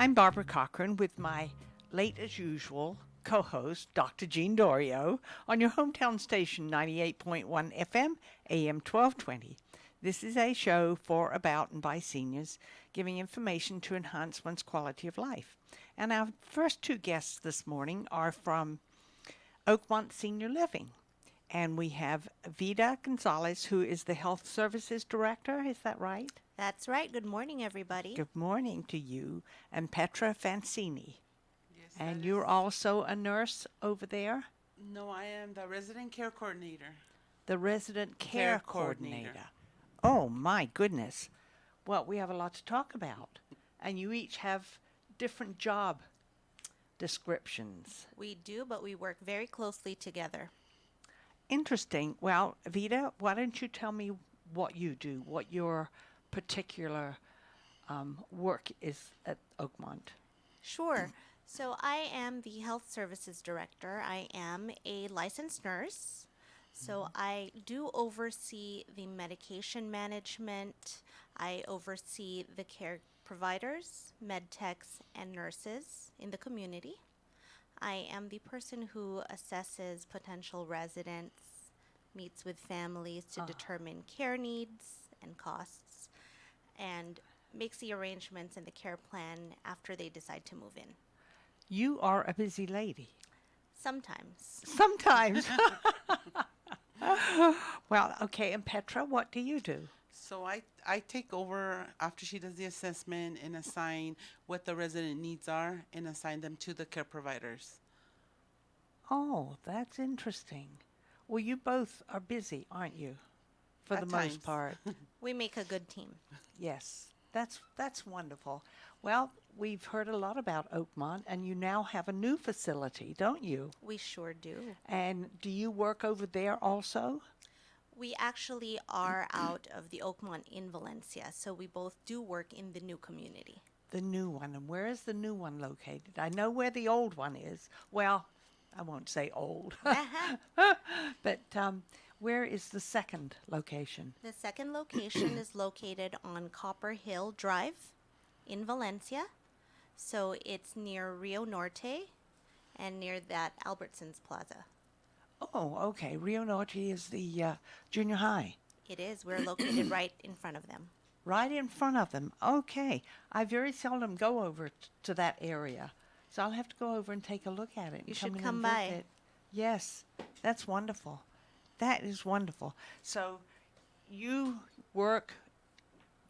I'm Barbara Cochran with my late as usual co-host, Dr. Jean Dorio, on your hometown station 98.1 FM, AM 1220. This is a show for, about, and by seniors, giving information to enhance one's quality of life. And our first two guests this morning are from Oakmont Senior Living. And we have Vida Gonzalez, who is the Health Services Director. Is that right? That's right. Good morning, everybody. Good morning to you. And Petra Fancini. Yes, And that you're is- also a nurse over there? No, I am the resident care coordinator. The resident care Care coordinator. coordinator. Oh, my goodness. Well, we have a lot to talk about. And you each have different job descriptions. We do, but we work very closely together. Interesting. Well, Vida, why don't you tell me what you do, what your particular work is at Oakmont? Sure. So I am the Health Services Director. I am a licensed nurse. So I do oversee the medication management. I oversee the care providers, med techs, and nurses in the community. I am the person who assesses potential residents, meets with families to determine care needs and costs, and makes the arrangements in the care plan after they decide to move in. You are a busy lady. Sometimes. Sometimes. Well, okay, and Petra, what do you do? So I take over after she does the assessment and assign what the resident needs are and assign them to the care providers. Oh, that's interesting. Well, you both are busy, aren't you? For At the most times. part. We make a good team. Yes, that's wonderful. Well, we've heard a lot about Oakmont, and you now have a new facility, don't you? We sure do. And do you work over there also? We actually are out of the Oakmont in Valencia, so we both do work in the new community. The new one. And where is the new one located? I know where the old one is. Well, I won't say old. But where is the second location? The second location is located on Copper Hill Drive in Valencia. So it's near Rio Norte and near that Albertsons Plaza. Oh, okay. Rio Norte is the junior high. It is. We're located right in front of them. Right in front of them. Okay. I very seldom go over to that area. So I'll have to go over and take a look at it. You And should in come and by. visit. Yes, that's wonderful. That is wonderful. So you work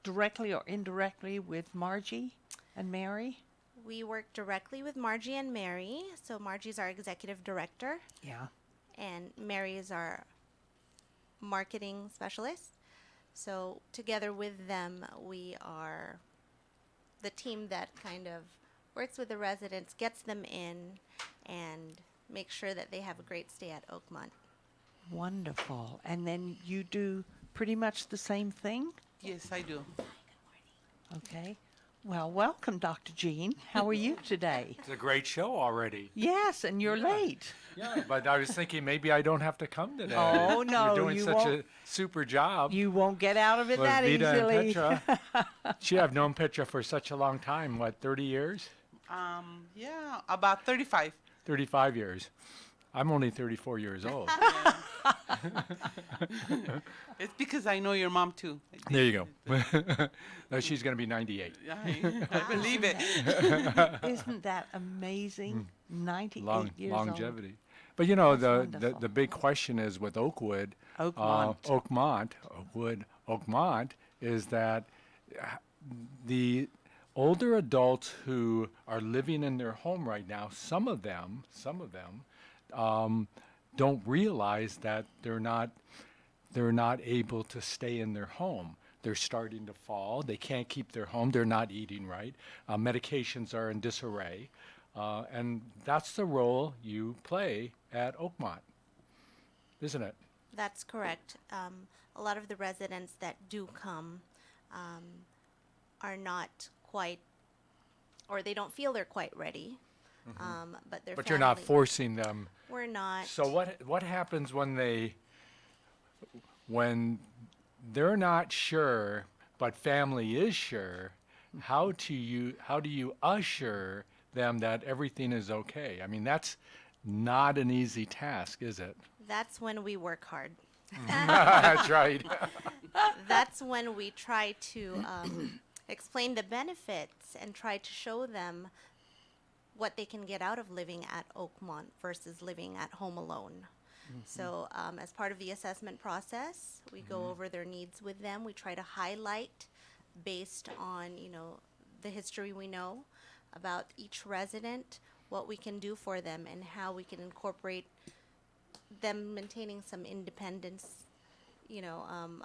directly or indirectly with Margie and Mary? We work directly with Margie and Mary. So Margie's our executive director, Yeah. and Mary is our marketing specialist. So together with them, we are the team that kind of works with the residents, gets them in, and makes sure that they have a great stay at Oakmont. Wonderful. And then you do pretty much the same thing? Yes, I do. Okay. Well, welcome, Dr. Jean. How are you today? It's a great show already. Yes, and you're Yeah. late. Yeah, but I was thinking maybe I don't have to come today. Oh, no, You're doing you such won't. a super job. You won't get out of it with that Vida and easily. Petra. I've known Petra for such a long time, what, 30 years? Yeah, about 35. 35 years. I'm only 34 years old. It's because I know your mom too. There you go. No, she's going to be 98. I believe it. Isn't that amazing? 98 years Longevity. But you know, That's the wonderful. big question is with Oakwood, Oakmont. Oakmont is that the older adults who are living in their home right now, some of them, don't realize that they're not able to stay in their home. They're starting to fall. They can't keep their home. They're not eating right. Medications are in disarray. And that's the role you play at Oakmont, isn't it? That's correct. A lot of the residents that do come are not quite, or they don't feel they're quite ready. But their But you're not family- forcing them. We're not. So what happens when they're not sure, but family is sure, how do you assure them that everything is okay? I mean, that's not an easy task, is it? That's when we work hard. That's right. That's when we try to explain the benefits and try to show them what they can get out of living at Oakmont versus living at home alone. So as part of the assessment process, we go over their needs with them. We try to highlight based on, the history we know about each resident, what we can do for them and how we can incorporate them maintaining some independence,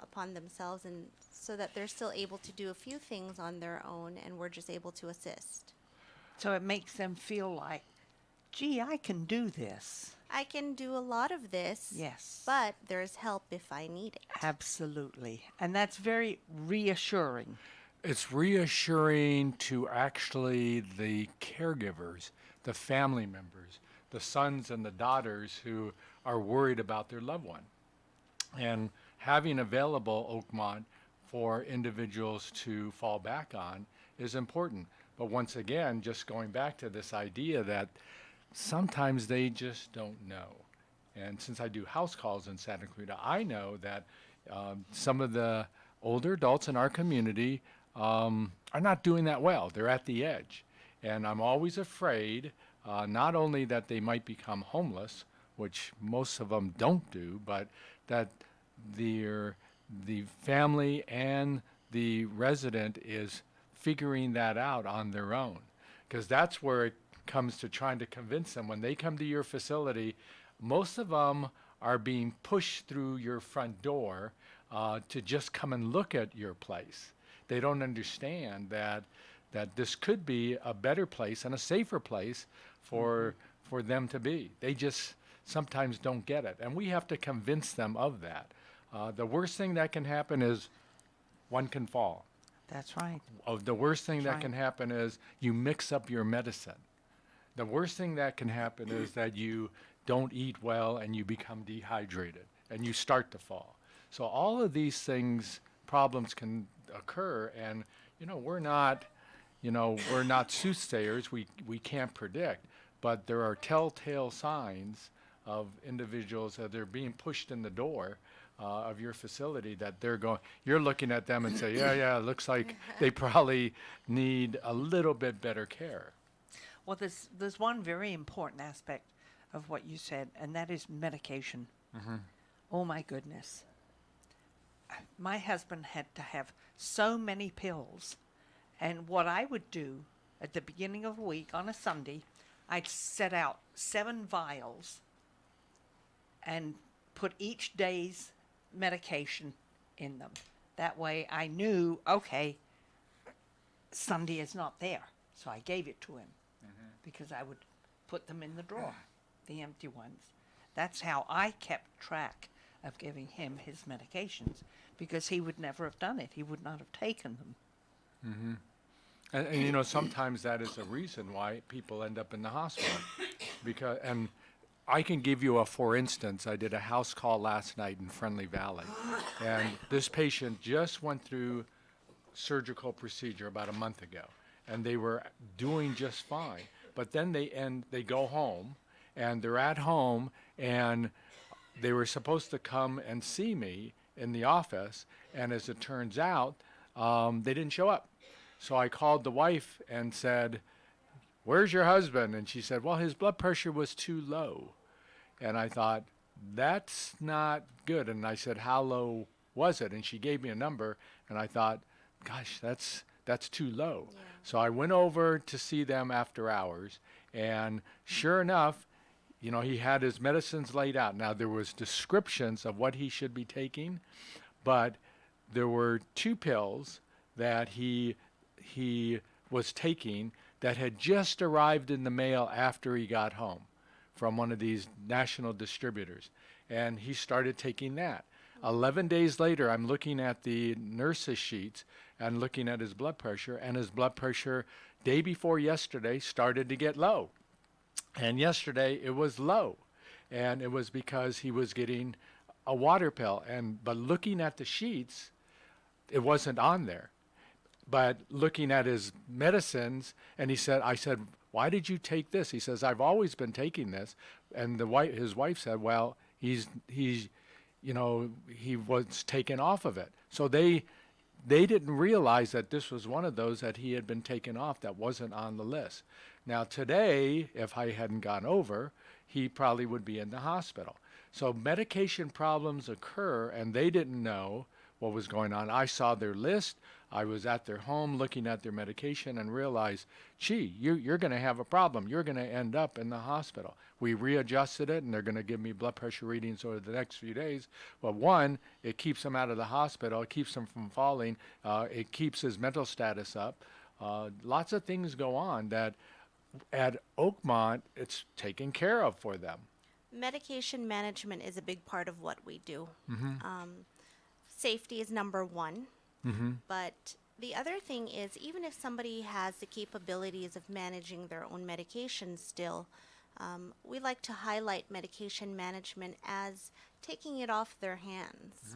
upon themselves, and so that they're still able to do a few things on their own and we're just able to assist. So it makes them feel like, gee, I can do this. I can do a lot of this, Yes. but there's help if I need it. Absolutely. And that's very reassuring. It's reassuring to actually the caregivers, the family members, the sons and the daughters who are worried about their loved one. And having available Oakmont for individuals to fall back on is important. But once again, just going back to this idea that sometimes they just don't know. And since I do house calls in Santa Clarita, I know that some of the older adults in our community are not doing that well. They're at the edge. And I'm always afraid not only that they might become homeless, which most of them don't do, but that the family and the resident is figuring that out on their own. Because that's where it comes to trying to convince them. When they come to your facility, most of them are being pushed through your front door to just come and look at your place. They don't understand that this could be a better place and a safer place for them to be. They just sometimes don't get it. And we have to convince them of that. The worst thing that can happen is one can fall. That's right. The worst thing That's that can happen is you mix up your medicine. The worst thing that can happen is that you don't eat well and you become dehydrated and you start to fall. So all of these problems can occur, and we're not soothsayers. We can't predict, but there are telltale signs of individuals that they're being pushed in the door of your facility, that you're looking at them and say, yeah, it looks like they probably need a little bit better care. Well, there's one very important aspect of what you said, and that is medication. Oh, my goodness. My husband had to have so many pills. And what I would do at the beginning of a week on a Sunday, I'd set out 7 vials and put each day's medication in them. That way I knew, okay, Sunday is not there. So I gave it to him because I would put them in the drawer, the empty ones. That's how I kept track of giving him his medications, because he would never have done it. He would not have taken them. And sometimes that is a reason why people end up in the hospital. And I can give you for instance, I did a house call last night in Friendly Valley, and this patient just went through surgical procedure about a month ago, and they were doing just fine. But then they go home, and they're at home, and they were supposed to come and see me in the office, and as it turns out, they didn't show up. So I called the wife and said, "Where's your husband?" And she said, "Well, his blood pressure was too low." And I thought, that's not good. And I said, "How low was it?" And she gave me a number, and I thought, gosh, that's too low. Yeah. So I went over to see them after hours, and sure enough, he had his medicines laid out. Now, there was descriptions of what he should be taking, but there were 2 pills that he was taking that had just arrived in the mail after he got home from one of these national distributors. And he started taking that. 11 days later, I'm looking at the nurse's sheets and looking at his blood pressure, and his blood pressure day before yesterday started to get low. And yesterday it was low, and it was because he was getting a water pill. But looking at the sheets, it wasn't on there. but looking at his medicines, and I said, why did you take this? He says, I've always been taking this. And his wife said, well, he's, he was taken off of it. So they didn't realize that this was one of those that he had been taken off that wasn't on the list. Now today, if I hadn't gone over, he probably would be in the hospital. So medication problems occur, and they didn't know what was going on. I saw their list. I was at their home looking at their medication and realized, gee, you're going to have a problem. You're going to end up in the hospital. We readjusted it, and they're going to give me blood pressure readings over the next few days. But one, it keeps him out of the hospital. It keeps him from falling. It keeps his mental status up. Lots of things go on that at Oakmont, it's taken care of for them. Medication management is a big part of what we do. Safety is number one. But the other thing is, even if somebody has the capabilities of managing their own medication still, we like to highlight medication management as taking it off their hands.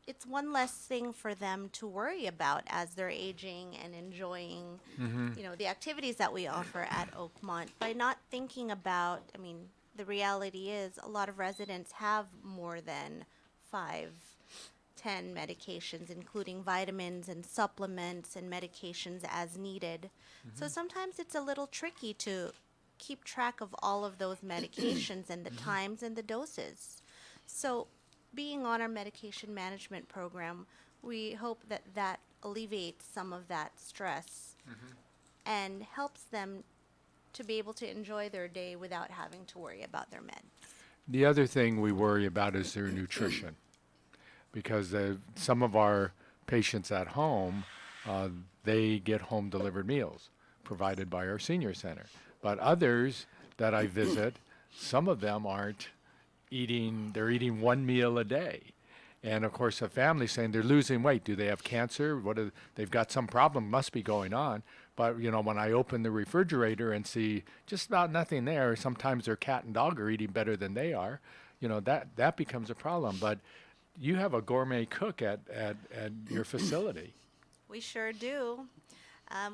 It's one less thing for them to worry about as they're aging and enjoying, the activities that we offer at Oakmont. By not thinking about, the reality is a lot of residents have more than 5, 10 medications, including vitamins and supplements and medications as needed. So sometimes it's a little tricky to keep track of all of those medications and the times and the doses. So being on our medication management program, we hope that that alleviates some of that stress and helps them to be able to enjoy their day without having to worry about their meds. The other thing we worry about is their nutrition, because some of our patients at home, they get home delivered meals provided by our senior center. But others that I visit, some of them aren't eating, they're eating one meal a day. And of course, a family saying they're losing weight. Do they have cancer? They've got some problem, must be going on. But when I open the refrigerator and see just about nothing there, sometimes their cat and dog are eating better than they are. That becomes a problem. But you have a gourmet cook at your facility. We sure do.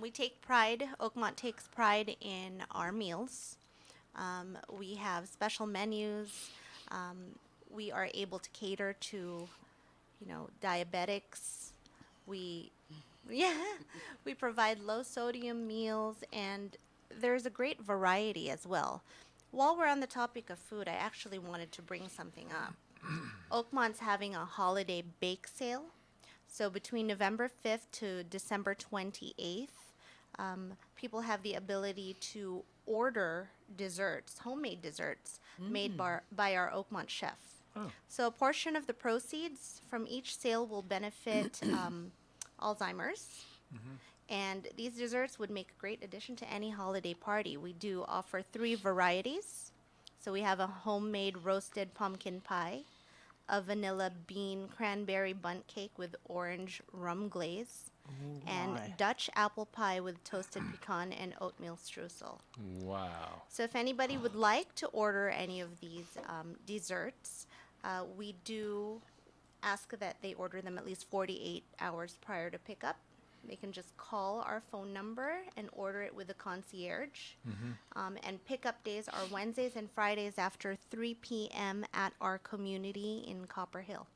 We take pride, Oakmont takes pride in our meals. We have special menus. We are able to cater to, diabetics. We provide low sodium meals, and there's a great variety as well. While we're on the topic of food, I actually wanted to bring something up. Oakmont's having a holiday bake sale. So between November 5th to December 28th, people have the ability to order desserts, homemade desserts, made by our Oakmont chef. Oh. So a portion of the proceeds from each sale will benefit Alzheimer's. And these desserts would make a great addition to any holiday party. We do offer 3 varieties. So we have a homemade roasted pumpkin pie, a vanilla bean cranberry bundt cake with orange rum glaze, and Dutch apple pie with toasted pecan and oatmeal streusel. Wow. So if anybody would like to order any of these desserts, we do ask that they order them at least 48 hours prior to pickup. They can just call our phone number and order it with the concierge. And pickup days are Wednesdays and Fridays after 3 p.m. at our community in Copper Hill.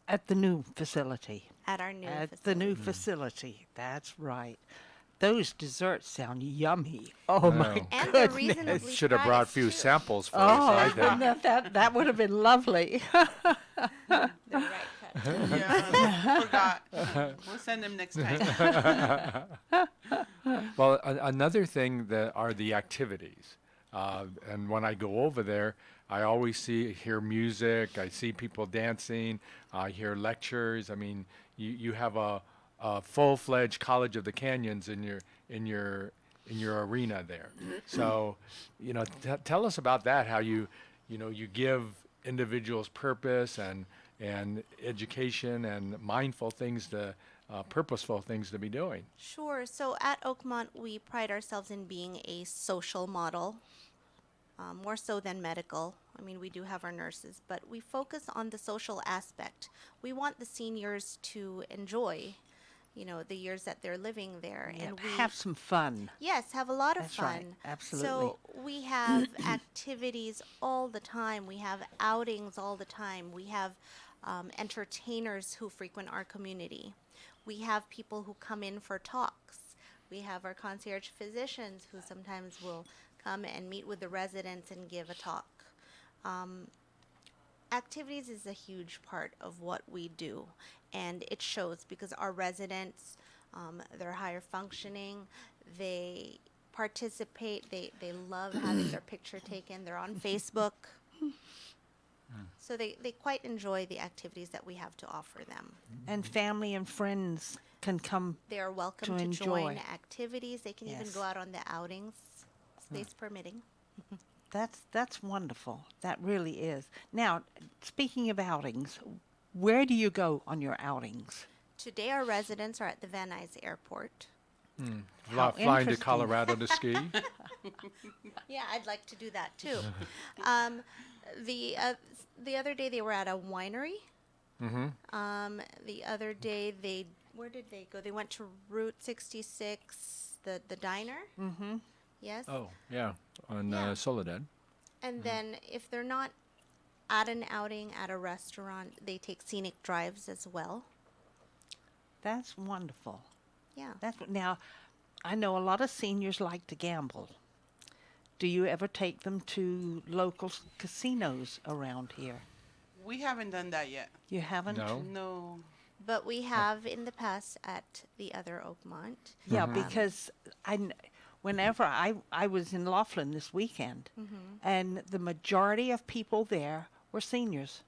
At the new facility. At our new At facility. the new facility. That's right. Those desserts sound yummy. Oh my And they're goodness. reasonably Should have brought a priced, few too. samples for Oh, us, I think. that would have been lovely. They're right cut. Yeah, forgot. We'll send them next time. Well, another thing that are the activities. And when I go over there, I always hear music. I see people dancing. I hear lectures. I mean, you have a full-fledged College of the Canyons in your arena there. So, tell us about that. How you give individuals purpose and education and mindful things purposeful things to be doing. Sure. So at Oakmont, we pride ourselves in being a social model, more so than medical. I mean, we do have our nurses, but we focus on the social aspect. We want the seniors to enjoy the years that they're living there. Yeah, And we have some fun. Yes, have a lot of That's fun. right, absolutely. So we have activities all the time. We have outings all the time. We have entertainers who frequent our community. We have people who come in for talks. We have our concierge physicians who sometimes will come and meet with the residents and give a talk. Activities is a huge part of what we do, and it shows because our residents, they're higher functioning, they participate, they love having their picture taken, they're on Facebook. So they quite enjoy the activities that we have to offer them. And family and friends can come. They are welcome To to join enjoy. activities. They can even Yes. go out on the outings, space permitting. That's wonderful. That really is. Now, speaking of outings, where do you go on your outings? Today our residents are at the Van Nuys Airport. How Flying to interesting. Colorado to ski. Yeah, I'd like to do that too. The other day they were at a winery. The other day where did they go? They went to Route 66, the diner. Mm-hmm. Yes. Oh, yeah, on Yeah. Soledad. And then if they're not at an outing at a restaurant, they take scenic drives as well. That's wonderful. Yeah. Now, I know a lot of seniors like to gamble. Do you ever take them to local casinos around here? We haven't done that yet. You haven't? No. No. But we have in the past at the other Oakmont. Yeah, because whenever I was in Laughlin this weekend, and the majority of people there were seniors.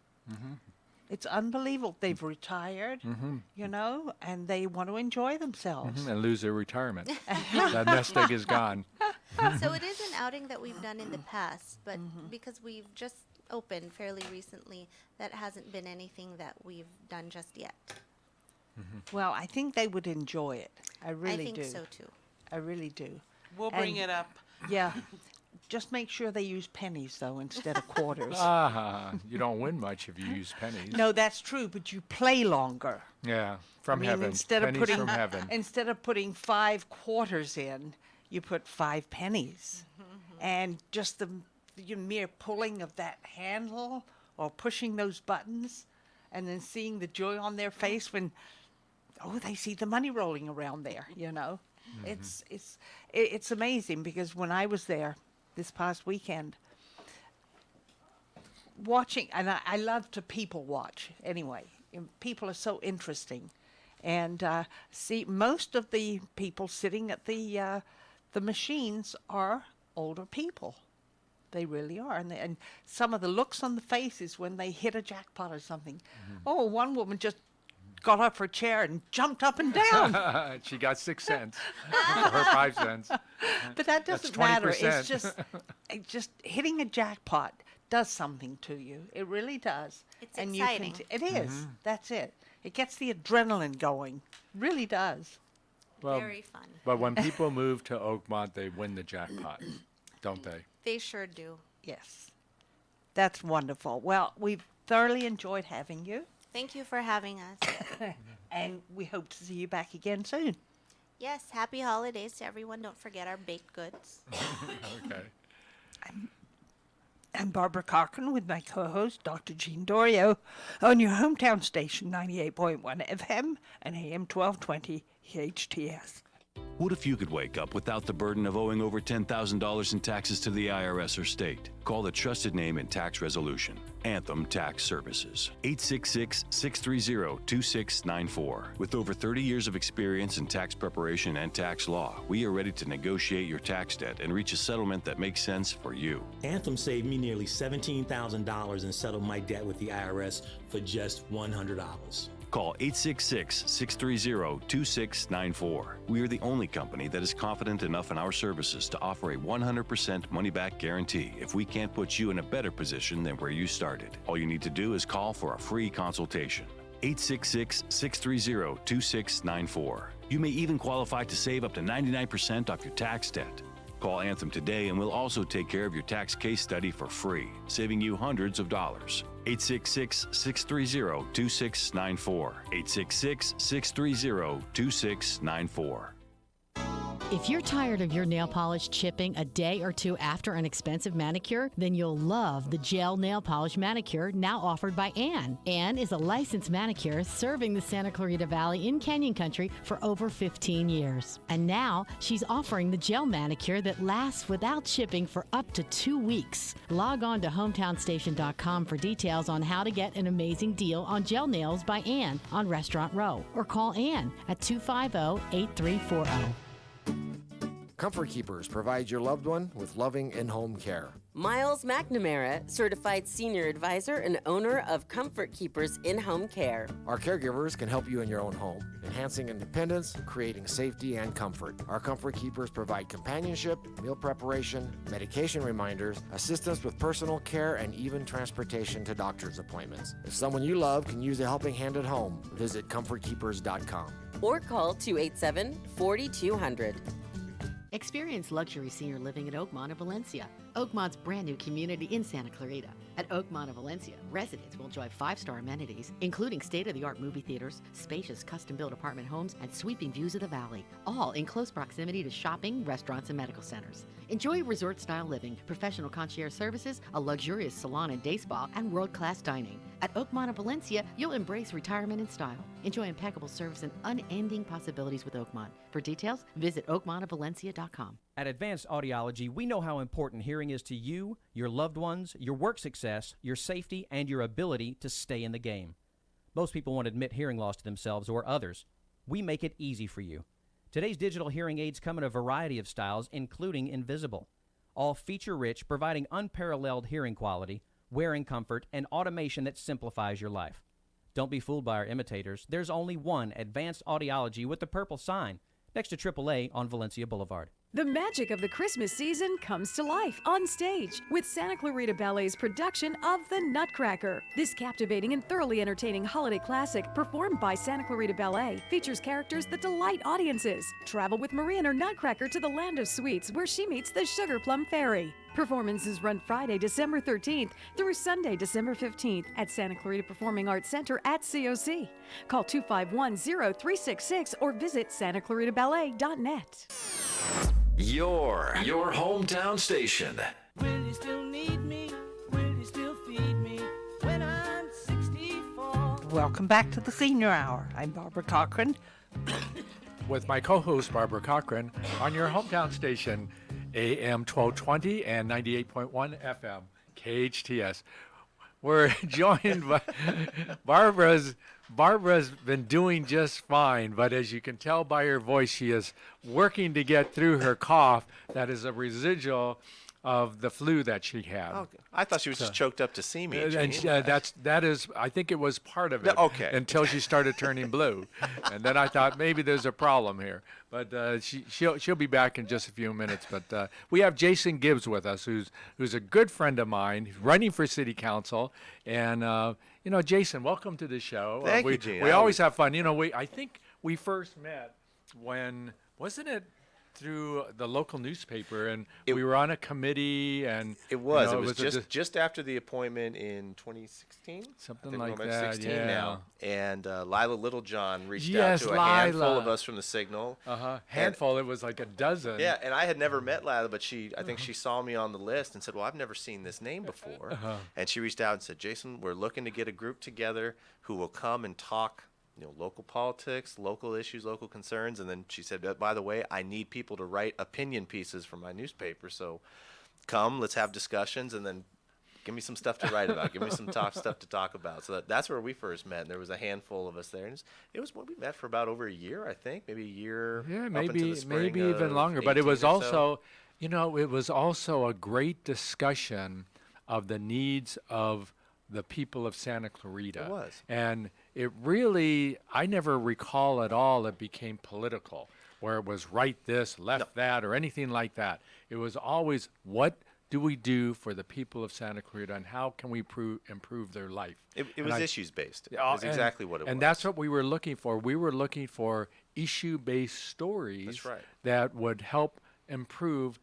It's unbelievable. They've retired, and they want to enjoy themselves. And lose their retirement. That nest egg is gone. So it is an outing that we've done in the past, but because we've just opened fairly recently, that hasn't been anything that we've done just yet. Well, I think they would enjoy it. I really I think do. so too. I really do. We'll bring And- it up. Yeah. Just make sure they use pennies, though, instead of quarters. You don't win much if you use pennies. No, that's true, but you play longer. Yeah, from I mean, heaven. instead of Pennies putting from heaven. instead of putting 5 quarters in, you put 5 pennies, and just the mere pulling of that handle or pushing those buttons, and then seeing the joy on their face when, they see the money rolling around there. It's amazing because when I was there this past weekend, watching, and I love to people watch anyway. People are so interesting, and see most of the people sitting at the machines are older people. They really are, and some of the looks on the faces when they hit a jackpot or something. Oh, one woman just got off her chair and jumped up and down. She got 6 cents for her 5 cents. But that That's doesn't matter. 20%. It's just hitting a jackpot does something to you. It really does. It's and exciting. It is. That's it. It gets the adrenaline going. Really does. Well, Very fun. but when people move to Oakmont, they win the jackpot, don't they? They sure do. Yes. That's wonderful. Well, we've thoroughly enjoyed having you, Thank you for having us. and we hope to see you back again soon. Yes, happy holidays to everyone. Don't forget our baked goods. Okay. I'm Barbara Cochran with my co-host, Dr. Jean Dorio, on your hometown station, 98.1 FM and AM 1220 KHTS. What if you could wake up without the burden of owing over $10,000 in taxes to the IRS or state? Call the trusted name in tax resolution, Anthem Tax Services, 866-630-2694. With over 30 years of experience in tax preparation and tax law, we are ready to negotiate your tax debt and reach a settlement that makes sense for you. Anthem saved me nearly $17,000 and settled my debt with the IRS for just $100. Call 866-630-2694. We are the only company that is confident enough in our services to offer a 100% money-back guarantee if we can't put you in a better position than where you started. All you need to do is call for a free consultation. 866-630-2694. You may even qualify to save up to 99% off your tax debt. Call Anthem today and we'll also take care of your tax case study for free, saving you hundreds of dollars. 866-630-2694. 866-630-2694. If you're tired of your nail polish chipping a day or two after an expensive manicure, then you'll love the gel nail polish manicure now offered by Ann. Ann is a licensed manicurist serving the Santa Clarita Valley in Canyon Country for over 15 years. And now she's offering the gel manicure that lasts without chipping for up to 2 weeks. Log on to hometownstation.com for details on how to get an amazing deal on gel nails by Ann on Restaurant Row, or call Ann at 250-8340. Comfort Keepers provides your loved one with loving in-home care. Miles McNamara, certified senior advisor and owner of Comfort Keepers in-home care. Our caregivers can help you in your own home, enhancing independence, creating safety and comfort. Our Comfort Keepers provide companionship, meal preparation, medication reminders, assistance with personal care, and even transportation to doctor's appointments. If someone you love can use a helping hand at home, visit comfortkeepers.com. Or call 287-4200. Experience luxury senior living at Oakmont of Valencia, Oakmont's brand new community in Santa Clarita. At Oakmont of Valencia, residents will enjoy 5-star amenities, including state-of-the-art movie theaters, spacious custom-built apartment homes, and sweeping views of the valley, all in close proximity to shopping, restaurants, and medical centers. Enjoy resort-style living, professional concierge services, a luxurious salon and day spa, and world-class dining. At Oakmont of Valencia, you'll embrace retirement in style. Enjoy impeccable service and unending possibilities with Oakmont. For details, visit oakmontofvalencia.com. At Advanced Audiology, we know how important hearing is to you, your loved ones, your work success, your safety, and your ability to stay in the game. Most people won't admit hearing loss to themselves or others. We make it easy for you. Today's digital hearing aids come in a variety of styles, including invisible. All feature-rich, providing unparalleled hearing quality, wearing comfort, and automation that simplifies your life. Don't be fooled by our imitators. There's only one Advanced Audiology with the purple sign next to AAA on Valencia Boulevard. The magic of the Christmas season comes to life on stage with Santa Clarita Ballet's production of The Nutcracker. This captivating and thoroughly entertaining holiday classic, performed by Santa Clarita Ballet, features characters that delight audiences. Travel with Marie and her Nutcracker to the land of sweets, where she meets the Sugar Plum Fairy. Performances run Friday, December 13th through Sunday, December 15th at Santa Clarita Performing Arts Center at COC. Call 251-0366 or visit santaclaritaballet.net. Your hometown station. Will you still need me? Will you still feed me when I'm 64? Welcome back to the Senior Hour. I'm Barbara Cochran. With my co-host Barbara Cochran on your hometown station, AM 1220 and 98.1 FM, KHTS. We're joined by Barbara's been doing just fine, but as you can tell by her voice, she is working to get through her cough that is a residual of the flu that she had. Oh, I thought she was just choked up to see me. And that is, I think it was part of it. Okay. Until she started turning blue, and then I thought maybe there's a problem here. But she'll be back in just a few minutes. But we have Jason Gibs with us, who's a good friend of mine. He's running for city council, and Jason, welcome to the show. Thank you, Gene. We always have fun. I think we first met when, wasn't it through the local newspaper, and we were on a committee, and it was just after the appointment in 2016, something like that. 16 yeah. now, and Lila Littlejohn reached out to a handful of us from the Signal. Handful. It was like a dozen. Yeah, and I had never met Lila, but I think she saw me on the list and said, "Well, I've never seen this name before." And she reached out and said, "Jason, we're looking to get a group together who will come and talk local politics, local issues, local concerns." And then she said, "By the way, I need people to write opinion pieces for my newspaper. So come, let's have discussions, and then give me some stuff to write about. Give me some stuff to talk about." So that's where we first met. And there was a handful of us there. And it was when we met for about over a year, I think, maybe a year. Yeah, maybe even longer. But it was also, it was also a great discussion of the needs of the people of Santa Clarita. It was. And it really, I never recall at all it became political, where it was right this, left that, or anything like that. It was always, what do we do for the people of Santa Clarita, and how can we improve their life? It was issues-based. That's exactly what it was. And that's what we were looking for. We were looking for issue-based stories that would help improve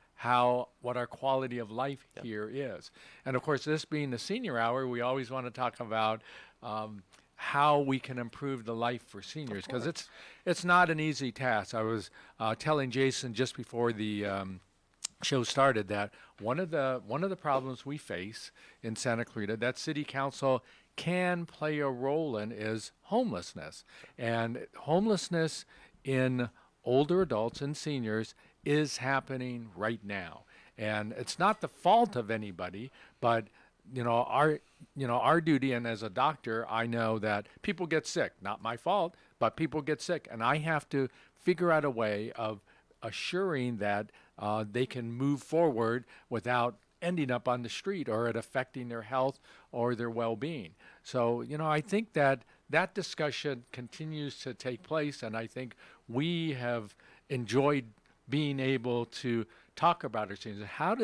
what our quality of life here is. And of course, this being the senior hour, we always want to talk about how we can improve the life for seniors, because it's not an easy task. I was telling Jason just before the show started that one of the problems we face in Santa Clarita that City Council can play a role in is homelessness. And homelessness in older adults and seniors is happening right now. And it's not the fault of anybody, but our duty, and as a doctor, I know that people get sick. Not my fault, but people get sick, and I have to figure out a way of assuring that they can move forward without ending up on the street or it affecting their health or their well-being. So, I think that discussion continues to take place, and I think we have enjoyed being able to talk about our seniors. How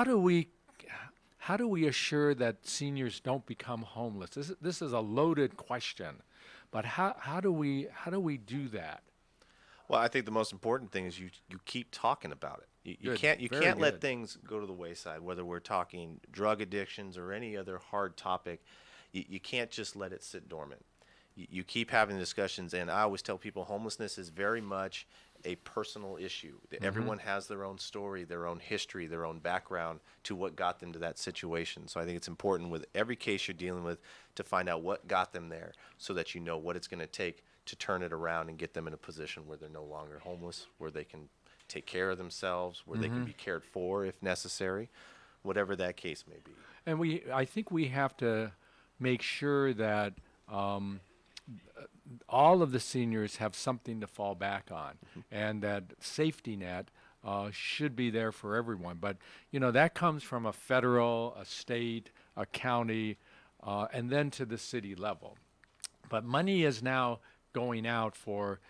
do we assure that seniors don't become homeless? This is a loaded question, but how do we do that? Well, I think the most important thing is you keep talking about it. You can't let things go to the wayside, whether we're talking drug addictions or any other hard topic. You can't just let it sit dormant. You keep having discussions, and I always tell people homelessness is very much a personal issue. Everyone has their own story, their own history, their own background to what got them to that situation. So I think it's important with every case you're dealing with to find out what got them there so that you know what it's going to take to turn it around and get them in a position where they're no longer homeless, where they can take care of themselves, where they can be cared for if necessary, whatever that case may be. And I think we have to make sure that all of the seniors have something to fall back on, and that safety net should be there for everyone. But, that comes from a federal, a state, a county, and then to the city level. But money is now going out for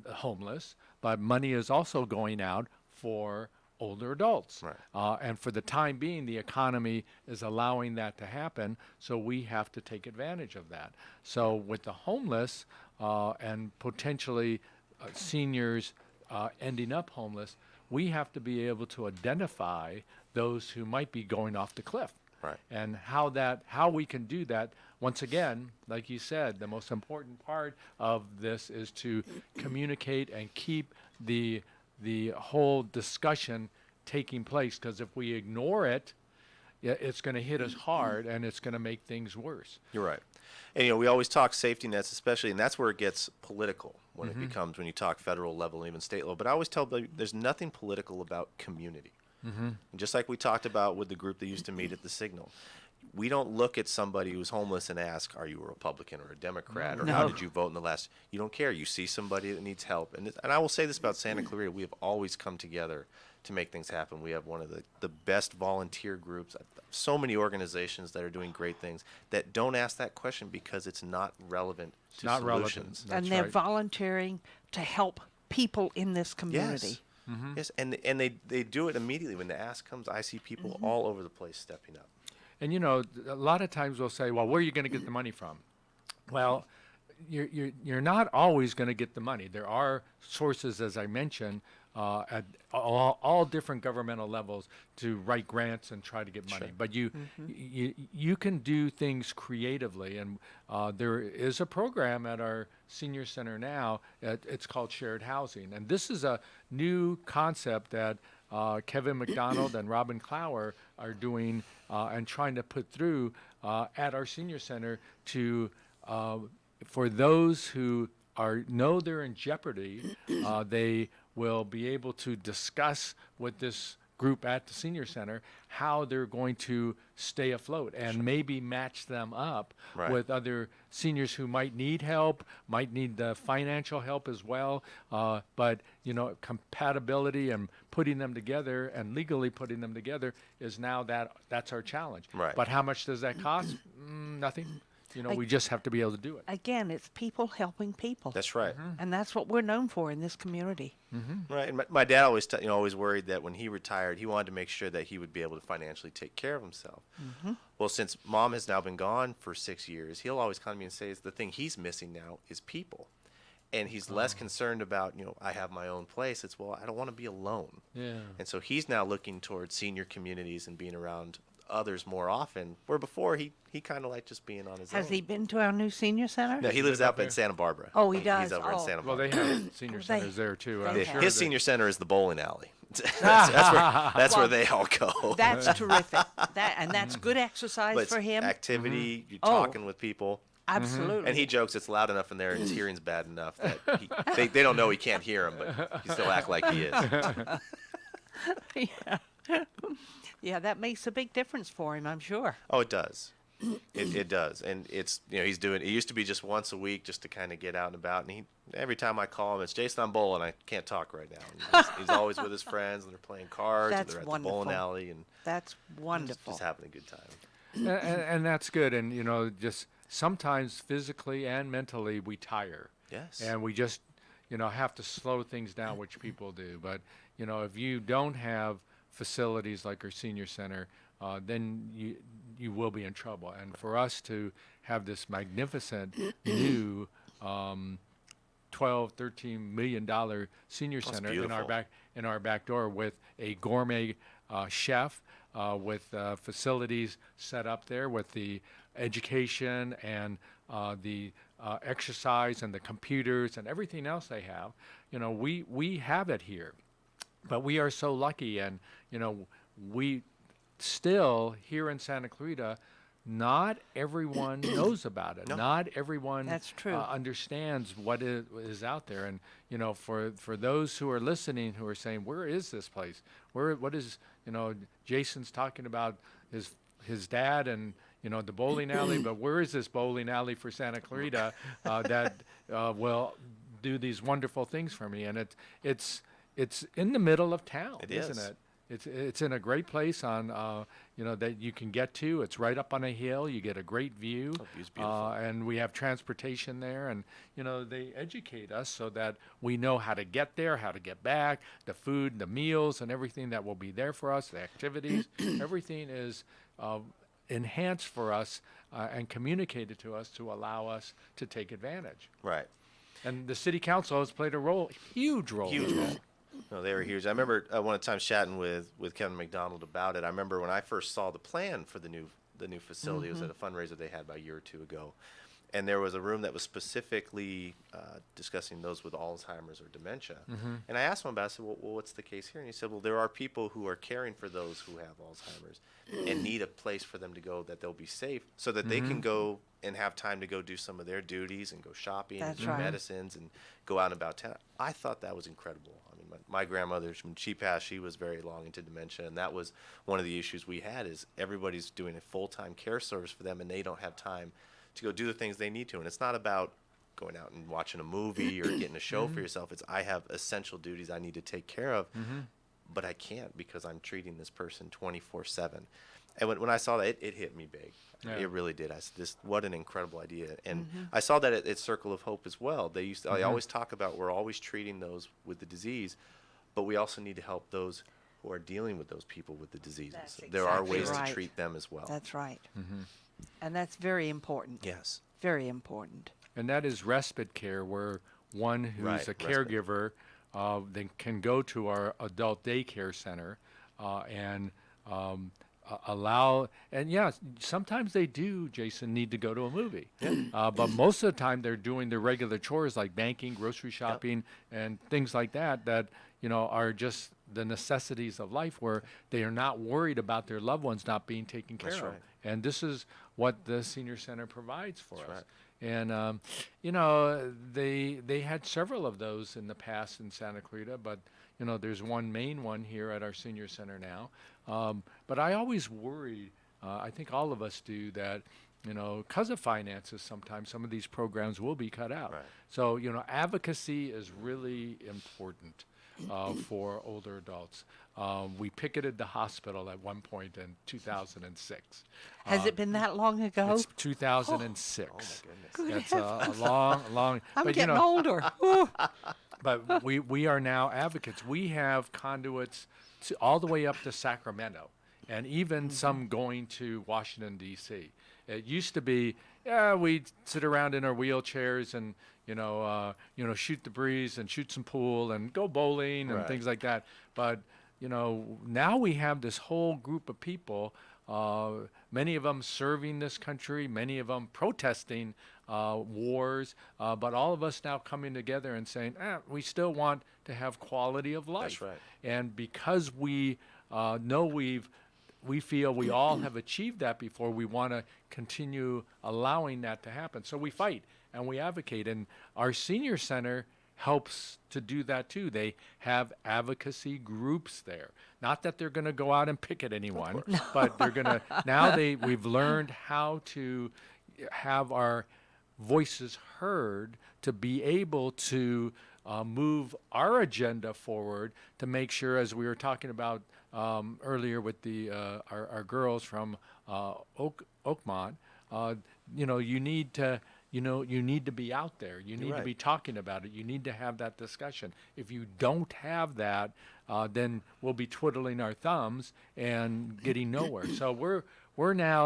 homeless, but money is also going out for older adults. Right. And for the time being, the economy is allowing that to happen, so we have to take advantage of that. So with the homeless and potentially seniors ending up homeless, we have to be able to identify those who might be going off the cliff. Right. And how we can do that. Once again, like you said, the most important part of this is to communicate and keep the whole discussion taking place, because if we ignore it, it's going to hit us hard and it's going to make things worse. You're right. And we always talk safety nets, especially, and that's where it gets political when it becomes, when you talk federal level and even state level. But I always tell them there's nothing political about community. And just like we talked about with the group that used to meet at the Signal, we don't look at somebody who's homeless and ask, are you a Republican or a Democrat, or how did you vote in the last? You don't care. You see somebody that needs help. And I will say this about Santa Clarita. We have always come together to make things happen. We have one of the best volunteer groups, so many organizations that are doing great things that don't ask that question because it's not relevant to solutions. And they're volunteering to help people in this community. Yes. Yes, and they do it immediately. When the ask comes, I see people all over the place stepping up. And a lot of times we'll say, well, where are you going to get the money from? Well, you're not always going to get the money. There are sources, as I mentioned, at all different governmental levels to write grants and try to get money. Sure. But you can do things creatively, and there is a program at our senior center now. It's called Shared Housing, and this is a new concept that Kevin McDonald and Robin Clower are doing and trying to put through at our senior center to for those who know they're in jeopardy. They will be able to discuss with this group at the senior center how they're going to stay afloat and maybe match them up with other seniors who might need help, might need the financial help as well. But compatibility and putting them together and legally putting them together is now that's our challenge. Right. But how much does that cost? Nothing. We just have to be able to do it. Again, it's people helping people. That's right. And that's what we're known for in this community. Right. And my dad always always worried that when he retired, he wanted to make sure that he would be able to financially take care of himself. Well, since Mom has now been gone for 6 years, he'll always come to me and say the thing he's missing now is people. and he's less concerned about, I have my own place. It's, well, I don't want to be alone. Yeah. And so he's now looking towards senior communities and being around others more often, where before he kind of liked just being on his own. Has he been to our new senior center? No, he lives up in Santa Barbara. Oh, he does? He's over in Oh. Santa Well, Barbara. they have senior centers there too. I'm sure His that- senior center is the bowling alley. that's where they all go. That's terrific. That's good exercise But it's for him. activity, you're Oh. talking with people. Absolutely. And he jokes it's loud enough in there and his hearing's bad enough that they don't know he can't hear him, but he still act like he is. Yeah. Yeah, that makes a big difference for him, I'm sure. Oh, it does. It does. And it's, he's doing, it used to be just once a week just to kind of get out and about. And every time I call him, it's Jason, I'm bowling. I can't talk right now. And he's always with his friends and they're playing cards. That's and they're at wonderful. the bowling alley. And That's wonderful. just having a good time. and that's good. And, just sometimes physically and mentally we tire. Yes. And we just, have to slow things down, which people do. But, if you don't have facilities like our senior center, then you will be in trouble. And for us to have this magnificent new $12, $13 million senior That's center beautiful. in our back door with a gourmet chef, with facilities set up there with the education and the exercise and the computers and everything else they have. We have it here. But we are so lucky, and we still here in Santa Clarita, not everyone knows about it. No. Not everyone That's true. Understands what is out there. And for those who are listening, who are saying, "Where is this place? What is Jason's talking about his dad and the bowling alley, but where is this bowling alley for Santa Clarita that will do these wonderful things for me?" And it's in the middle of town, isn't it? It's in a great place on that you can get to. It's right up on a hill. You get a great view. Oh, view's beautiful. And we have transportation there, and they educate us so that we know how to get there, how to get back, the food, the meals, and everything that will be there for us, the activities. Everything is enhanced for us and communicated to us to allow us to take advantage. Right. And the city council has played a huge role. Huge role. No, they were huge. I remember one time chatting with Kevin McDonald about it. I remember when I first saw the plan for the new facility. It was at a fundraiser they had about a year or two ago, and there was a room that was specifically discussing those with Alzheimer's or dementia. And I asked him about it. I said, well, what's the case here? And he said, well, there are people who are caring for those who have Alzheimer's and need a place for them to go that they'll be safe so that they can go and have time to go do some of their duties and go shopping and That's do right. medicines and go out and about town. I thought that was incredible. I mean, my grandmother, when she passed, she was very long into dementia, and that was one of the issues we had is everybody's doing a full-time care service for them, and they don't have time to go do the things they need to. And it's not about going out and watching a movie or getting a show for yourself. It's I have essential duties I need to take care of, but I can't because I'm treating this person 24/7. And when I saw that, it hit me big. Yeah. It really did. I said, what an incredible idea. And I saw that at Circle of Hope as well. They used to, I always talk about we're always treating those with the disease, but we also need to help those who are dealing with those people with the diseases. That's There are exactly ways right. to treat them as well. That's right. And that's very important. Yes. Very important. And that is respite care, where one who's Right, a respite. caregiver then can go to our adult daycare center and allow. And yeah, sometimes they do, Jason, need to go to a movie. But most of the time, they're doing their regular chores like banking, grocery shopping, and things like that. That are just the necessities of life, where they are not worried about their loved ones not being taken care That's of. right. And this is what the senior center provides for us. right. And they had several of those in the past in Santa Clarita, but there's one main one here at our senior center now. But I always worry, I think all of us do, that because of finances, sometimes some of these programs will be cut out. Right. So advocacy is really important for older adults. We picketed the hospital at one point in 2006. Has it been that long ago? It's 2006. Oh, my That's a long. I'm but, getting older. Ooh. But we are now advocates. We have conduits all the way up to Sacramento, and even some going to Washington, D.C. It used to be, yeah, we sit around in our wheelchairs and shoot the breeze and shoot some pool and go bowling and Right. things like that. But now we have this whole group of people. Many of them serving this country, many of them protesting wars, but all of us now coming together and saying, we still want to have quality of life. That's right. And because we know we feel we all have achieved that before, we want to continue allowing that to happen. So we fight and we advocate, and our senior center helps to do that too. They have advocacy groups there. Not that they're going to go out and picket anyone, but they're going to, we've learned how to have our voices heard to be able to move our agenda forward to make sure, as we were talking about earlier with the our girls from Oakmont, you need to be out there. You need to be talking about it. You need to have that discussion. If you don't have that, then we'll be twiddling our thumbs and getting nowhere. So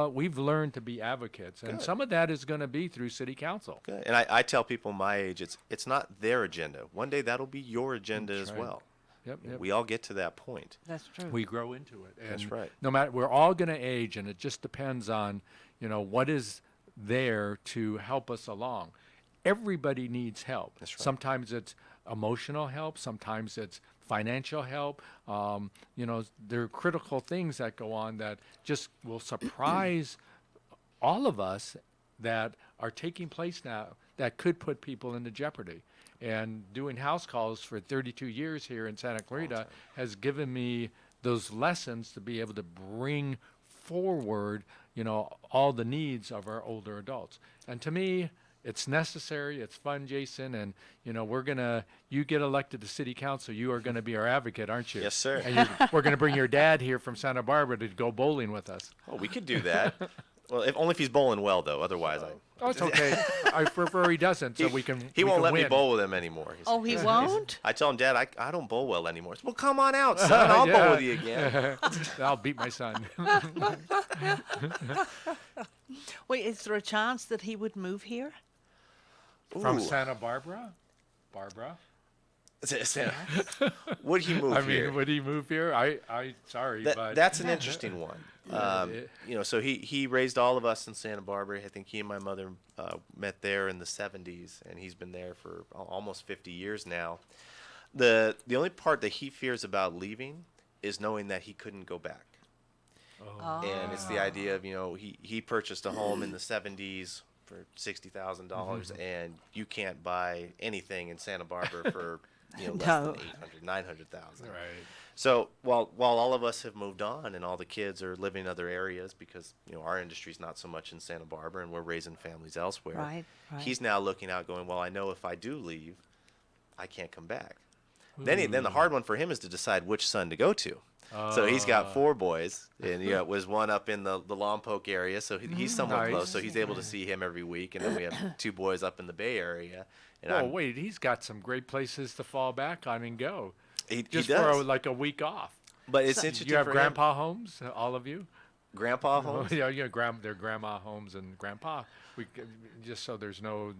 we've learned to be advocates, and some of that is going to be through city council. Good. And I tell people my age, it's not their agenda. One day that'll be your agenda as well. Yep. We all get to that point. That's true. We grow into it. And That's right. No matter, we're all going to age, and it just depends on, what is there to help us along. Everybody needs help. That's right. Sometimes it's emotional help. Sometimes it's financial help. There are critical things that go on that just will surprise all of us that are taking place now that could put people into jeopardy. And doing house calls for 32 years here in Santa Clarita has given me those lessons to be able to bring forward, all the needs of our older adults. And to me, it's necessary, it's fun, Jason, and, you get elected to city council, you are going to be our advocate, aren't you? Yes, sir. And we're going to bring your dad here from Santa Barbara to go bowling with us. Oh, we could do that. Well, only if he's bowling well, though. Otherwise, Oh, it's okay. I prefer he doesn't, so we can He won't let me win. bowl with him anymore. He won't? I tell him, Dad, I don't bowl well anymore. He says, well, come on out, son. I'll bowl with you again. I'll beat my son. Wait, is there a chance that he would move here? From Ooh. Santa Barbara? Would he move here? Would he move here? Sorry, but that's an interesting one. So he raised all of us in Santa Barbara. I think he and my mother met there in the 70s, and he's been there for almost 50 years now. The only part that he fears about leaving is knowing that he couldn't go back. And it's the idea of, he purchased a home in the 70s for $60,000, and you can't buy anything in Santa Barbara for less than $800,000, $900,000. Right. So while all of us have moved on and all the kids are living in other areas because our industry's not so much in Santa Barbara and we're raising families elsewhere, Right. he's now looking out going, well, I know if I do leave, I can't come back. Then the hard one for him is to decide which son to go to. So he's got 4 boys, and it was one up in the Lompoc area, so he's somewhat Nice. close, so he's able to see him every week, and then we have 2 boys up in the Bay Area. And Oh, wait, he's got some great places to fall back on and go. He Just does. for like a week off. But it's interesting. You have for grandpa homes, all of you? Grandpa homes? Yeah, they're grandma homes and grandpa. Just so there's no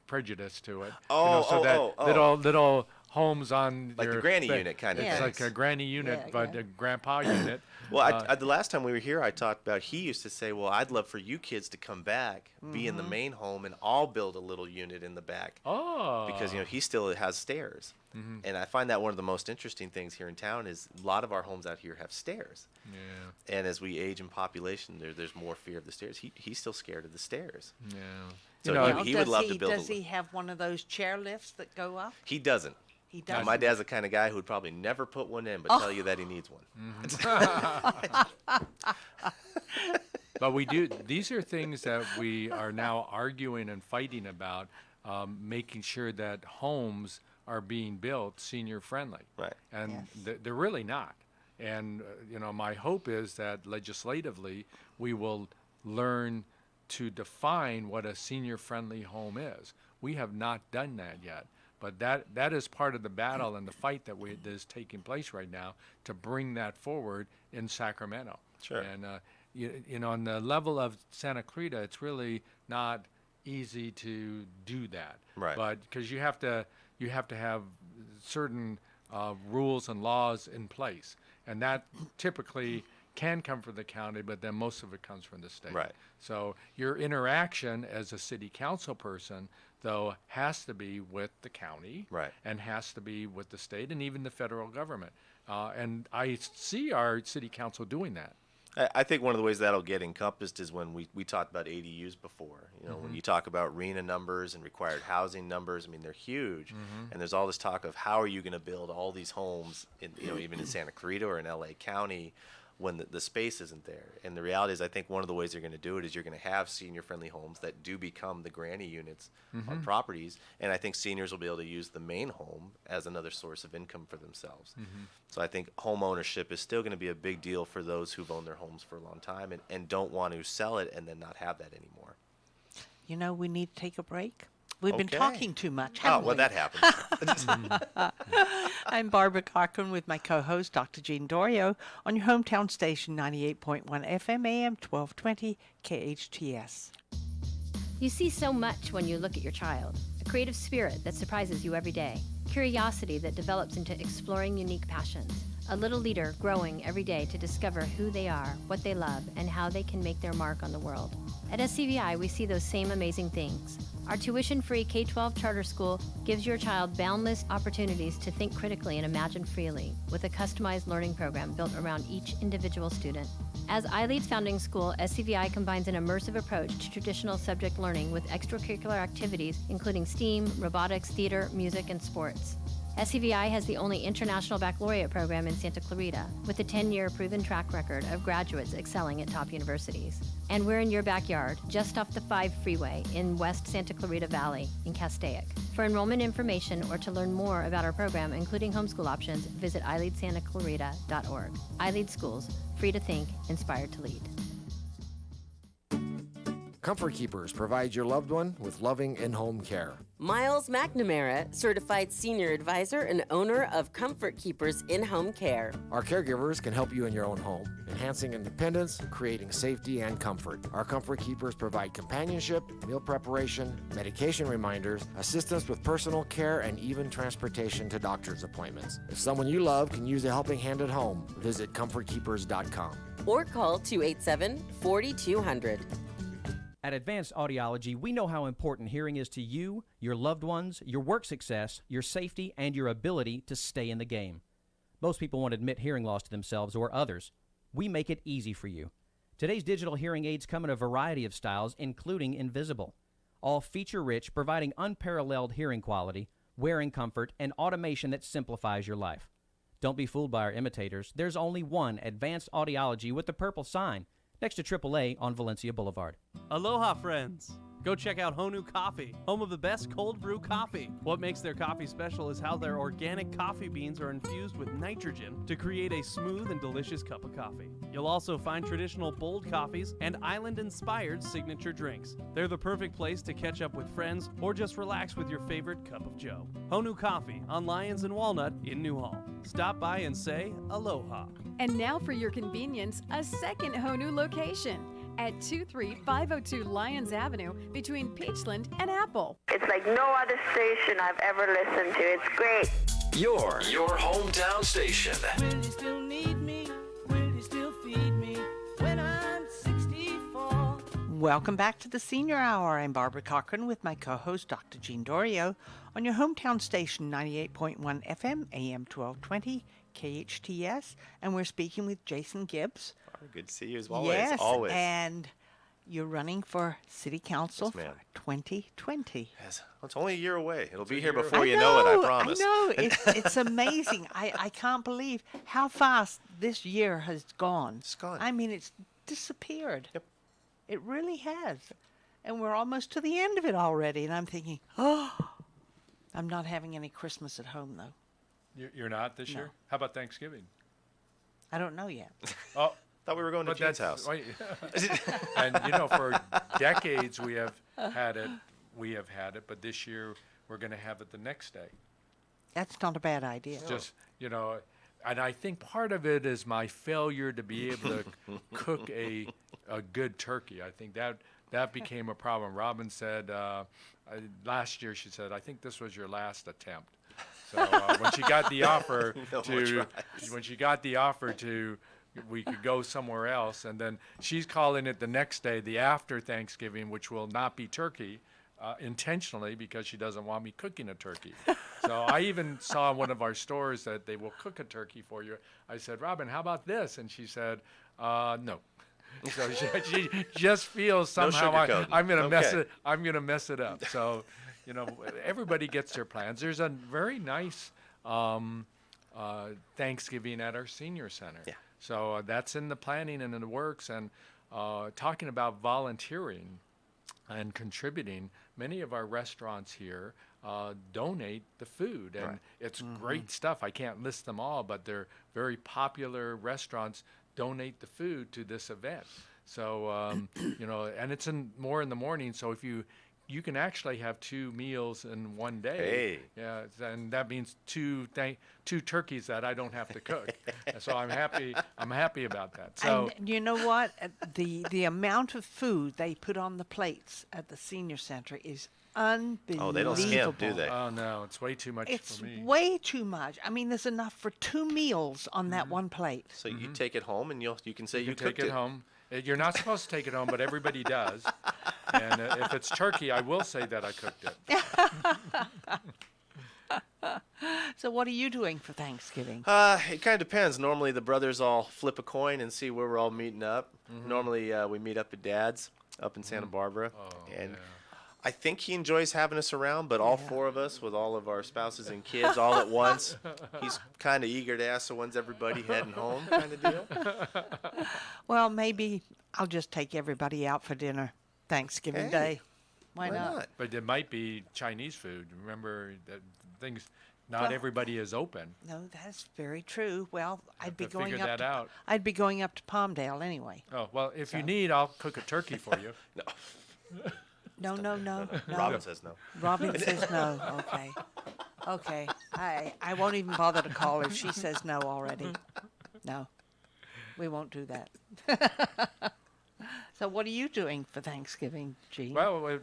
prejudice to it. Little homes on Like the your granny unit kind of It's thing. like a granny unit, but a grandpa unit. Well, the last time we were here, I talked about he used to say, well, I'd love for you kids to come back, be in the main home, and I'll build a little unit in the back. Oh. Because, he still has stairs. And I find that one of the most interesting things here in town is a lot of our homes out here have stairs. Yeah. And as we age in population, there's more fear of the stairs. He's still scared of the stairs. Yeah. So he would love to build Does he have one of those chair lifts that go up? He doesn't. He doesn't. My dad's the kind of guy who would probably never put one in, but tell you that he needs one. But we do. These are things that we are now arguing and fighting about, making sure that homes are being built senior friendly. Right. And they're really not. And my hope is that legislatively we will learn to define what a senior friendly home is. We have not done that yet. But that is part of the battle and the fight that is taking place right now to bring that forward in Sacramento. Sure. And on the level of Santa Clarita, it's really not easy to do that. Right. But because you have to have certain rules and laws in place, and that typically can come from the county, but then most of it comes from the state. Right. So your interaction as a city council person, though, has to be with the county, Right. and has to be with the state and even the federal government. And I see our city council doing that. I think one of the ways that'll get encompassed is when we talked about ADUs before. When you talk about RENA numbers and required housing numbers, I mean, they're huge. And there's all this talk of how are you going to build all these homes, even in Santa Clarita or in LA County, when the space isn't there. And the reality is, I think one of the ways you're going to do it is you're going to have senior-friendly homes that do become the granny units on properties. And I think seniors will be able to use the main home as another source of income for themselves. So I think home ownership is still going to be a big deal for those who've owned their homes for a long time and don't want to sell it and then not have that anymore. We need to take a break. We've been Okay. talking too much, Oh, haven't well, we? that happens. I'm Barbara Cochran with my co-host, Dr. Jean Dorio, on your hometown station, 98.1 FM, AM 1220, KHTS. You see so much when you look at your child. A creative spirit that surprises you every day. Curiosity that develops into exploring unique passions. A little leader growing every day to discover who they are, what they love, and how they can make their mark on the world. At SCVI, we see those same amazing things. Our tuition-free K-12 charter school gives your child boundless opportunities to think critically and imagine freely, with a customized learning program built around each individual student. As iLead's founding school, SCVI combines an immersive approach to traditional subject learning with extracurricular activities including STEAM, robotics, theater, music, and sports. SCVI has the only international baccalaureate program in Santa Clarita, with a 10-year proven track record of graduates excelling at top universities. And we're in your backyard, just off the 5 freeway in West Santa Clarita Valley in Castaic. For enrollment information or to learn more about our program, including homeschool options, visit iLeadSantaClarita.org. iLead Schools, free to think, inspired to lead. Comfort Keepers provides your loved one with loving in-home care. Miles McNamara, certified senior advisor and owner of Comfort Keepers in-home care. Our caregivers can help you in your own home, enhancing independence, creating safety and comfort. Our Comfort Keepers provide companionship, meal preparation, medication reminders, assistance with personal care, and even transportation to doctor's appointments. If someone you love can use a helping hand at home, visit comfortkeepers.com. Or call 287-4200. At Advanced Audiology, we know how important hearing is to you, your loved ones, your work success, your safety, and your ability to stay in the game. Most people won't admit hearing loss to themselves or others. We make it easy for you. Today's digital hearing aids come in a variety of styles, including invisible. All feature-rich, providing unparalleled hearing quality, wearing comfort, and automation that simplifies your life. Don't be fooled by our imitators. There's only one Advanced Audiology with the purple sign, next to AAA on Valencia Boulevard. Aloha, friends! Go check out Honu Coffee, home of the best cold brew coffee. What makes their coffee special is how their organic coffee beans are infused with nitrogen to create a smooth and delicious cup of coffee. You'll also find traditional bold coffees and island-inspired signature drinks. They're the perfect place to catch up with friends or just relax with your favorite cup of joe. Honu Coffee on Lyons and Walnut in Newhall. Stop by and say aloha. And now for your convenience, a second Honu location at 23502 Lyons Avenue between Peachland and Apple. It's like no other station I've ever listened to. It's great. Your hometown station. Will you still need me? Will you still feed me when I'm 64? Welcome back to the Senior Hour. I'm Barbara Cochran with my co-host, Dr. Jean Dorio, on your hometown station, 98.1 FM, AM 1220, KHTS, and we're speaking with Jason Gibbs. Good to see you as always. Yes, always. and you're running for City Council Yes, ma'am. for 2020. Yes. Well, it's only a year away. It'll be a here year before I you know it, I know, promise. I know. It's amazing. I can't believe how fast this year has gone. It's gone. I mean, it's disappeared. Yep. It really has. And we're almost to the end of it already. And I'm thinking, oh, I'm not having any Christmas at home, though. You're not this No. year? How about Thanksgiving? I don't know yet. Oh, Thought we were going to but Jean's that's- house. wait. And for decades we have had it. But this year we're going to have it the next day. That's not a bad idea. Just and I think part of it is my failure to be able to cook a good turkey. I think that became a problem. Robin said last year, she said, I think this was your last attempt. So when she got the offer we could go somewhere else, and then she's calling it the next day, the after Thanksgiving, which will not be turkey, intentionally, because she doesn't want me cooking a turkey. So I even saw in one of our stores that they will cook a turkey for you. I said, Robin, how about this? And she said, no. So she just feels somehow I'm gonna mess it. I'm gonna mess it up. So, everybody gets their plans. There's a very nice Thanksgiving at our senior center. Yeah. So that's in the planning and in the works. And talking about volunteering and contributing, many of our restaurants here donate the food, and it's great stuff. I can't list them all, but they're very popular restaurants donate the food to this event. So and it's more in the morning. So if you can actually have 2 meals in one day. Hey. Yeah, and that means two turkeys that I don't have to cook. So I'm happy about that. So and you know what? The amount of food they put on the plates at the senior center is unbelievable. Oh, they don't skimp, do they? Oh no, it's way too much It's for me. way too much. I mean, there's enough for 2 meals on that one plate. So you take it home, and you can say you take cooked it. home. You're not supposed to take it home, but everybody does. And if it's turkey, I will say that I cooked it. So what are you doing for Thanksgiving? It kind of depends. Normally, the brothers all flip a coin and see where we're all meeting up. Normally, we meet up at Dad's up in Santa Barbara. And I think he enjoys having us around, but all 4 of us with all of our spouses and kids all at once, he's kind of eager to ask, so when's everybody heading home kind of deal? Well, maybe I'll just take everybody out for dinner Thanksgiving Day. Why not? But there might be Chinese food. Remember that not everybody is open. No, that's very true. Well, I'd be going figure that out. I'd be going up to Palmdale anyway. Oh, well, if you need, I'll cook a turkey for you. No. Robin says no. Robin says no. Okay. I won't even bother to call her. She says no already. No, we won't do that. So what are you doing for Thanksgiving, Gene? Well,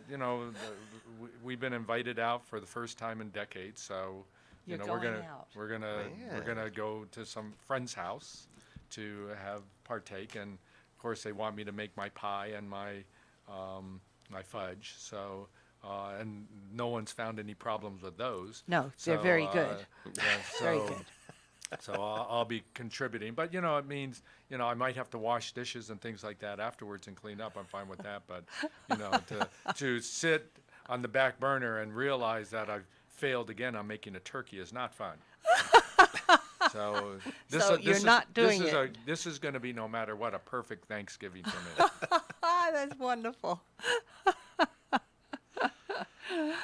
we've been invited out for the first time in decades, so You're we're going gonna out. we're gonna go to some friend's house to have partake, and of course they want me to make my pie and my fudge. So and no one's found any problems with those. No, they're very good. Very good. So I'll be contributing, but it means I might have to wash dishes and things like that afterwards and clean up. I'm fine with that, but to sit on the back burner and realize that I've failed again on making a turkey is not fun. So this is going to be, no matter what, a perfect Thanksgiving for me. That's wonderful.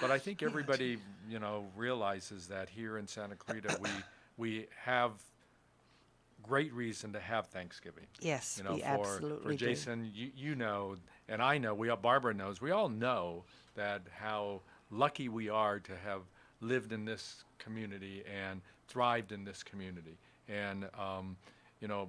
But I think everybody realizes that here in Santa Clarita we have great reason to have Thanksgiving. Yes, we absolutely for Jason, you know, and I know, Barbara knows, we all know that how lucky we are to have lived in this community and thrived in this community. And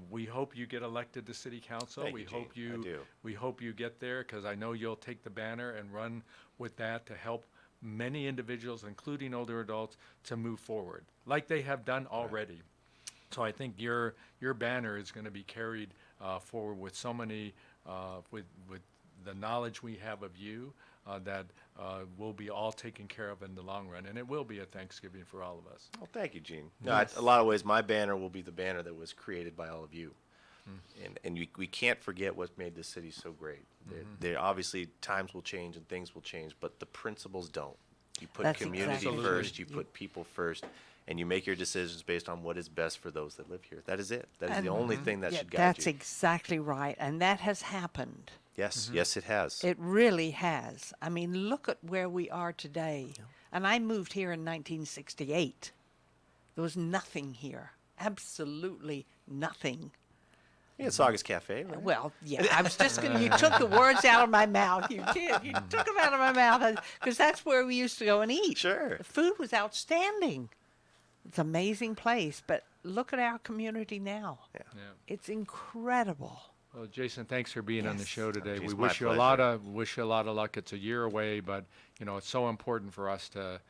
we hope you get elected to city council. Thank you, Gene. We hope you get there, because I know you'll take the banner and run with that to help many individuals, including older adults, to move forward like they have done already. So I think your banner is going to be carried forward with so many, with the knowledge we have of you, that will be all taken care of in the long run, and it will be a Thanksgiving for all of us. Well, thank you, Gene. No, a lot of ways, my banner will be the banner that was created by all of you. And we can't forget what made this city so great. There obviously times will change and things will change, but the principles don't. You put community first, you put people first, and you make your decisions based on what is best for those that live here. That is it. That is the only thing that should guide you. That's exactly right, and that has happened. Yes, yes, it has. It really has. I mean, look at where we are today. Yeah. And I moved here in 1968. There was nothing here, absolutely nothing. You had Saugus Cafe, right? Well, yeah, I was just going to, you took the words out of my mouth. You did. You took them out of my mouth, because that's where we used to go and eat. Sure. The food was outstanding. It's an amazing place, but look at our community now. Yeah. It's incredible. Well, Jason, thanks for being on the Yes. show today. Geez, We my wish you a lot of luck. It's a year away, but it's so important for us to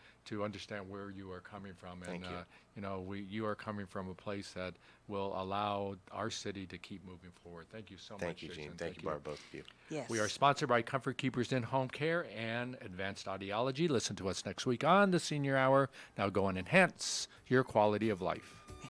understand where you are coming from. Thank And you. you are coming from a place that will allow our city to keep moving forward. Thank you so much. Thank you, Jason. Gene. Thank you, Barb, both of you. Yes. We are sponsored by Comfort Keepers in Home Care and Advanced Audiology. Listen to us next week on the Senior Hour. Now go and enhance your quality of life.